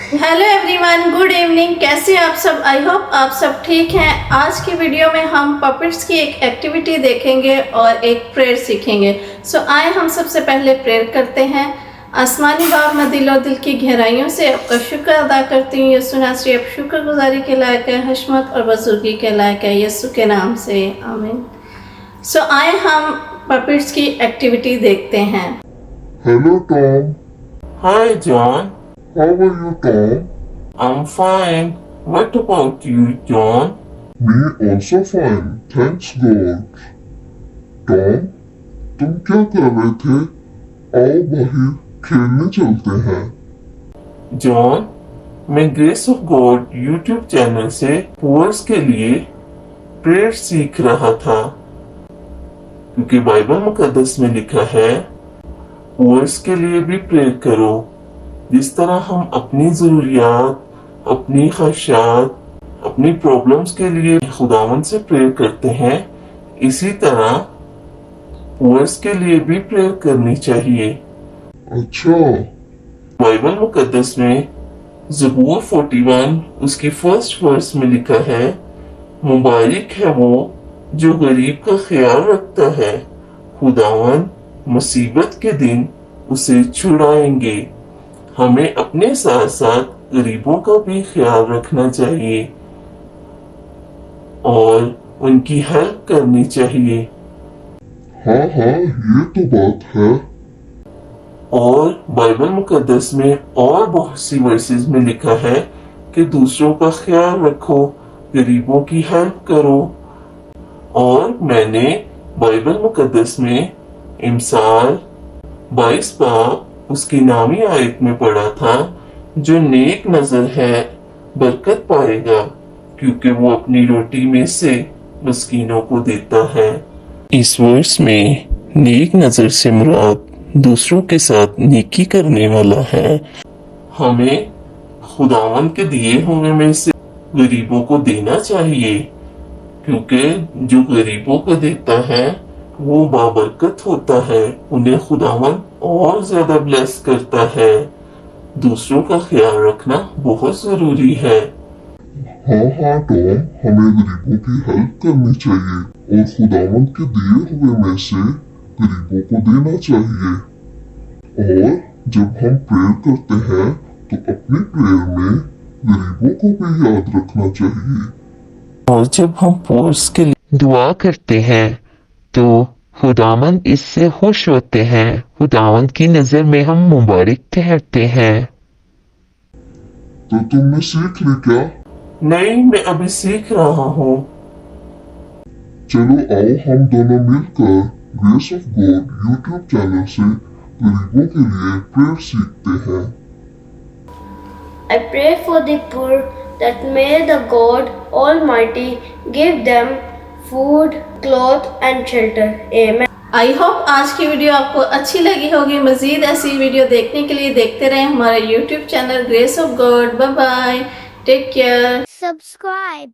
Hello everyone, good evening. कैसे आप सब? आई होप आप सब ठीक हैं। आज की वीडियो में हम पपेट्स की एक एक्टिविटी देखेंगे और एक प्रेयर सीखेंगे। सो आए हम सबसे पहले प्रेयर करते हैं। आसमानी बाप, मैं दिलो दिल की गहराइयों से आपका शुक्र अदा करती हूँ। यीशु नासरी आप शुक्रगुजारी के लायक है, हशमत और बुजुर्गी के लायक है। यीशु के नाम से आमीन। सो आए हम पपेट्स की एक्टिविटी देखते हैं। Hello Tom, Hi John, how are you Tom? I'm fine. What about you, John? Me also fine, thanks God. Tom, तुम क्या कर रहे थे? आओ बाहर खेलने चलते हैं। John, मैं grace of God YouTube channel से पुअर्स के लिए प्रेयर सीख रहा था, क्योंकि बाइबल मुकद्दस में लिखा है पुअर्स के लिए भी प्रेयर करो। जिस तरह हम अपनी ज़रूरियात, अपनी ख्वाहिशात, अपनी प्रॉब्लम्स के लिए खुदावंद से प्रेयर करते हैं, इसी तरह पुअर्स के लिए भी प्रेयर करनी चाहिए। अच्छा, बाइबल मुकद्दस में ज़बूर 41 उसकी फर्स्ट वर्स में लिखा है, मुबारक है वो जो गरीब का ख्याल रखता है, खुदावंद मुसीबत के दिन उसे छुड़ाएंगे। हमें अपने साथ साथ गरीबों का भी ख्याल रखना चाहिए और उनकी हेल्प करनी चाहिए। हाँ ये तो बात है। और बाइबल मुकद्दस में और बहुत सी वर्सेस में लिखा है कि दूसरों का ख्याल रखो, गरीबों की हेल्प करो। और मैंने बाइबल मुकद्दस में इमसाल 22 बाब उसकी नामी आयत में पढ़ा था, जो नेक नजर है बरकत पाएगा, क्योंकि वो अपनी रोटी में से मस्कीनों को देता है। इस वर्ष में नेक नजर से मुराद दूसरों के साथ नेकी करने वाला है। हमें खुदावंद के दिए हुए में से गरीबों को देना चाहिए, क्योंकि जो गरीबों को देता है वो बाबरकत होता है, उन्हें खुदावंद और ज्यादा ब्लेस करता है। दूसरों का ख्याल रखना बहुत जरूरी है। हाँ टॉम, हमें गरीबों की हेल्प करनी चाहिए और खुदावंद के दिए हुए में से गरीबों को देना चाहिए। और जब हम प्रेयर करते हैं तो अपनी प्रेयर में गरीबों को भी याद रखना चाहिए। और जब हम पुअर्स के लिए दुआ करते हैं तो खुदावंद इससे खुश होते हैं। खुदावंद की नजर में हम मुबारक ठहरते हैं। तो तुमने सीख ली क्या? नहीं, मैं अभी सीख रहा हूँ। चलो आओ हम दोनों मिलकर grace of God YouTube channel से गरीबों के लिए प्रेयर सीखते हैं। I pray for the poor that may the God Almighty give them food, cloth and shelter. Amen. I hope आज की वीडियो आपको अच्छी लगी होगी। मजीद ऐसी वीडियो देखने के लिए देखते रहें हमारा YouTube channel Grace of God. Bye bye, take care. Subscribe.